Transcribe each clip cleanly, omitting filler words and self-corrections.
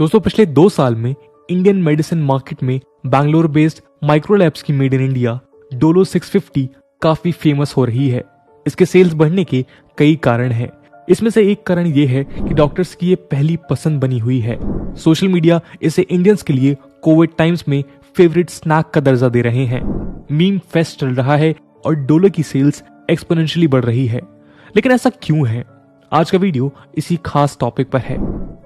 दोस्तों पिछले 2 साल में इंडियन मेडिसिन मार्केट में बैंगलोर बेस्ड माइक्रोलैब्स की मेड इन इंडिया डोलो 650 काफी फेमस हो रही है। इसके सेल्स बढ़ने के कई कारण हैं। इसमें से एक कारण ये है कि डॉक्टर्स की ये पहली पसंद बनी हुई है। सोशल मीडिया इसे इंडियंस के लिए कोविड टाइम्स में फेवरेट स्नैक का दर्जा दे रहे हैं। मीम फेस्ट चल रहा है और डोलो की सेल्स एक्सपोनेंशियली बढ़ रही है। लेकिन ऐसा क्यों है? आज का वीडियो इसी खास टॉपिक पर है।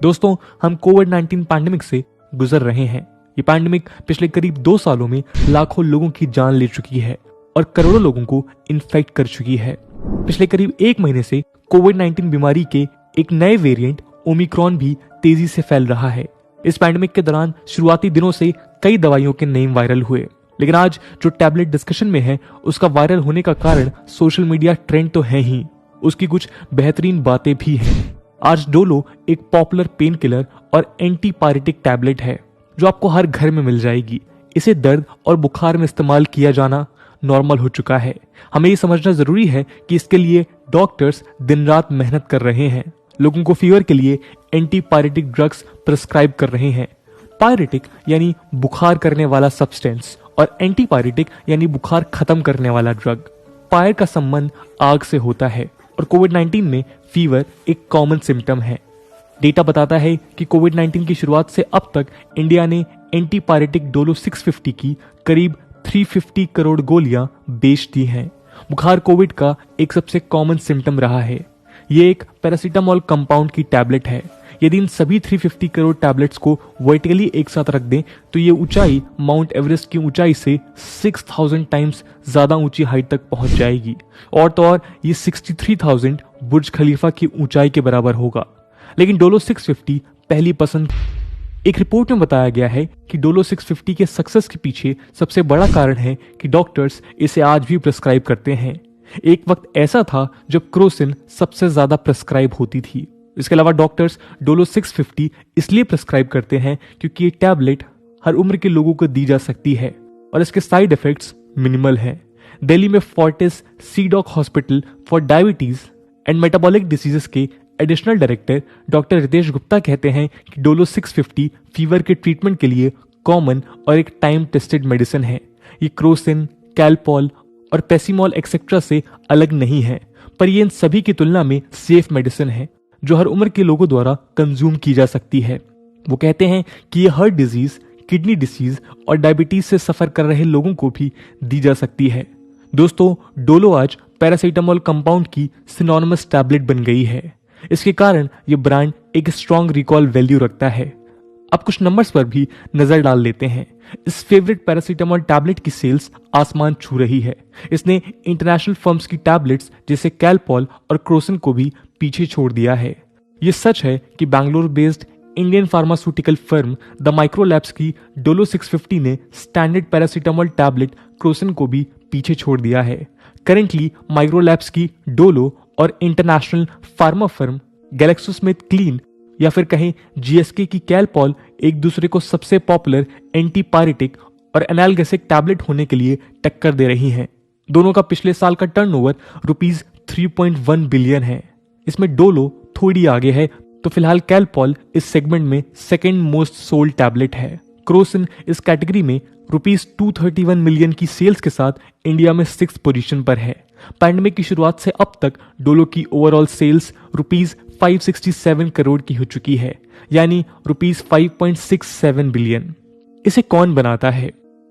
दोस्तों, हम कोविड-19 पैंडेमिक से गुजर रहे हैं। ये पैंडेमिक पिछले करीब 2 सालों में लाखों लोगों की जान ले चुकी है और करोड़ों लोगों को इन्फेक्ट कर चुकी है। पिछले करीब 1 महीने से कोविड-19 बीमारी के एक नए वेरिएंट ओमिक्रॉन भी तेजी से फैल रहा है। इस पैंडेमिक के दौरान शुरुआती दिनों से कई दवाइयों के नेम वायरल हुए, लेकिन आज जो टैबलेट डिस्कशन में है उसका वायरल होने का कारण सोशल मीडिया ट्रेंड तो है ही, उसकी कुछ बेहतरीन बातें भी हैं। आज डोलो एक पॉपुलर पेन किलर और एंटीपायरेटिक टैबलेट है जो आपको हर घर में मिल जाएगी। इसे दर्द और बुखार में इस्तेमाल किया जाना नॉर्मल हो चुका है। हमें ये समझना जरूरी है कि इसके लिए डॉक्टर्स दिन रात मेहनत कर रहे हैं। लोगों को फीवर के लिए एंटीपायरेटिक ड्रग्स प्रिस्क्राइब कर रहे हैं। पायरेटिक यानी बुखार करने वाला सब्सटेंस और एंटीपायरेटिक यानी बुखार खत्म करने वाला ड्रग। फायर का संबंध आग से होता है और कोविड-19 में फीवर एक कॉमन सिम्टम है। डेटा बताता है कि कोविड-19 की शुरुआत से अब तक इंडिया ने एंटीपायरेटिक डोलो 650 की करीब 350 करोड़ गोलियां बेच दी हैं। बुखार कोविड का एक सबसे कॉमन सिम्टम रहा है। ये एक पैरासीटामोल कंपाउंड की टैबलेट है। यदि इन सभी 350 करोड़ टैबलेट्स को वर्टिकली एक साथ रख दें तो ये ऊंचाई माउंट एवरेस्ट की ऊंचाई से 6000 टाइम्स ज्यादा ऊंची हाइट तक पहुंच जाएगी। और तो और ये 63,000 बुर्ज खलीफा की ऊंचाई के बराबर होगा। लेकिन डोलो 650 पहली पसंद। एक रिपोर्ट में बताया गया है कि डोलो 650 के सक्सेस के पीछे सबसे बड़ा कारण है कि डॉक्टर्स इसे आज भी प्रिस्क्राइब करते हैं। एक वक्त ऐसा था जब क्रोसिन सबसे ज्यादा प्रिस्क्राइब होती थी। इसके अलावा डॉक्टर्स डोलो 650 इसलिए प्रिस्क्राइब करते हैं क्योंकि ये टैबलेट हर उम्र के लोगों को दी जा सकती है और इसके साइड इफेक्ट्स मिनिमल हैं। दिल्ली में Fortis C DOC hospital for diabetes and metabolic diseases के additional director doctor Ritesh Gupta कहते हैं कि डोलो 650 फीवर के ट्रीटमेंट के लिए कॉमन और एक टाइम टेस्टेड मेडिसिन है। ये क्रोसिन, कैलपॉल और पेसिमॉल एक्सेट्रा से अलग नहीं है, पर ये इन सभी की तुलना में सेफ मेडिसिन है जो हर उम्र के लोगों द्वारा कंज्यूम की जा सकती है। वो कहते हैं कि ये हार्ट डिजीज, किडनी डिसीज और डायबिटीज से सफर कर रहे लोगों को भी दी जा सकती है। दोस्तों, डोलो आज पैरासीटामोल कंपाउंड की सिनोनिमस टैबलेट बन गई है। इसके कारण ये ब्रांड एक स्ट्रॉन्ग रिकॉल वैल्यू रखता है। अब कुछ नंबर्स पर भी नजर डाल लेते हैं। इस फेवरेट पैरासीटामोल टैबलेट की सेल्स आसमान छू रही है। इसने इंटरनेशनल फर्म्स की टैबलेट्स जैसे कैलपॉल और क्रोसिन को भी पीछे छोड़ दिया है। ये सच है कि Bangalore based Indian pharmaceutical firm the Micro Labs की डोलो 650 ने स्टैंडर्ड पैरासीटामोल टैबलेट क्रोसिन को भी पीछे छोड़ दिया है। करेंटली माइक्रोलैब्स की डोलो और इंटरनेशनल फार्मा फर्म ग्लैक्सोस्मिथक्लाइन या फिर कहें जीएसके की कैलपॉल एक दूसरे को सबसे पॉपुलर एंटीपायरेटिक और एनाल्गेसिक टैबलेट होने के लिए टक्कर दे रही हैं। दोनों का पिछले साल का टर्नओवर रुपीस 3.1 बिलियन है। इसमें डोलो थोड़ी आगे है तो फिलहाल कैलपॉल इस सेगमेंट में सेकेंड मोस्ट सोल्ड टैबलेट है। क्रोसिन इस कैटेगरी में रुपीस 231 मिलियन की सेल्स के साथ इंडिया में 6th पोजीशन पर है। पैंडेमिक की शुरुआत से अब तक डोलो की ओवरऑल सेल्स रुपीस 567 करोड़ की हो चुकी है, यानी रुपीस 5.67 बिलियन। इसे कौन बनाता है?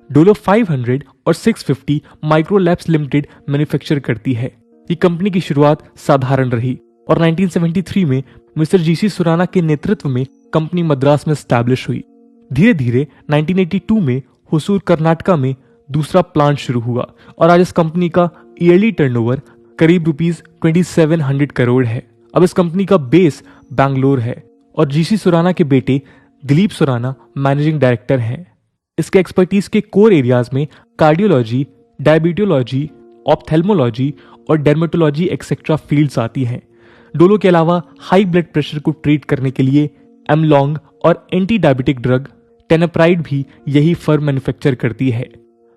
डोलो 500 और 650 माइक्रोलैब्स लिमिटेड मैन्युफैक्चर करती है। ये कंपनी की शुरुआत साधारण रही और 1973 में मिस्टर जीसी सुराना के नेतृत्व में कंपनी मद्रास में स्टैब्लिश हुई। धीरे धीरे 1982 में हुसूर कर्नाटका में दूसरा प्लांट शुरू हुआ और आज इस कंपनी का ईयरली टर्नओवर करीब रुपीस 2700 करोड़ है। अब इस कंपनी का बेस बैंगलोर है और जीसी सुराना के बेटे दिलीप सुराना मैनेजिंग डायरेक्टर हैं। इसके एक्सपर्टीज के कोर एरियाज में कार्डियोलॉजी, डायबिटोलॉजी, ऑप्थेल्मोलॉजी और डर्मेटोलॉजी एक्सेट्रा फील्ड्स आती हैं। डोलो के अलावा हाई ब्लड प्रेशर को ट्रीट करने के लिए एमलॉन्ग और एंटी डायबिटिक ड्रग टेनेप्राइड भी यही फर्म मैन्युफैक्चर करती है।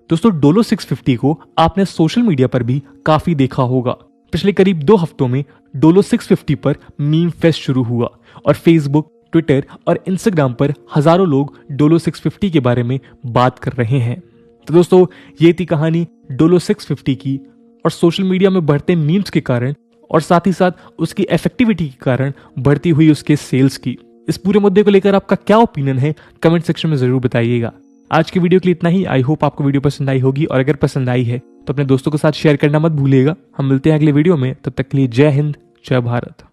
दोस्तों, डोलो 650 को आपने सोशल मीडिया पर भी काफी देखा होगा। पिछले करीब 2 हफ्तों में डोलो 650 पर मीम फेस्ट शुरू हुआ और फेसबुक, ट्विटर और इंस्टाग्राम पर हजारों लोग डोलो 650 के बारे में बात कर रहे हैं। तो दोस्तों, ये थी कहानी डोलो 650 की और सोशल मीडिया में बढ़ते मीम्स के कारण और साथ ही साथ उसकी इफेक्टिविटी के कारण बढ़ती हुई उसके सेल्स की। इस पूरे मुद्दे को लेकर आपका क्या ओपिनियन है, कमेंट सेक्शन में जरूर बताइएगा। आज की वीडियो के लिए इतना ही। आई होप आपको वीडियो पसंद आई होगी, और अगर पसंद आई है तो अपने दोस्तों के साथ शेयर करना मत भूलिएगा। हम मिलते हैं अगले वीडियो में, तब तक के लिए जय हिंद, जय भारत।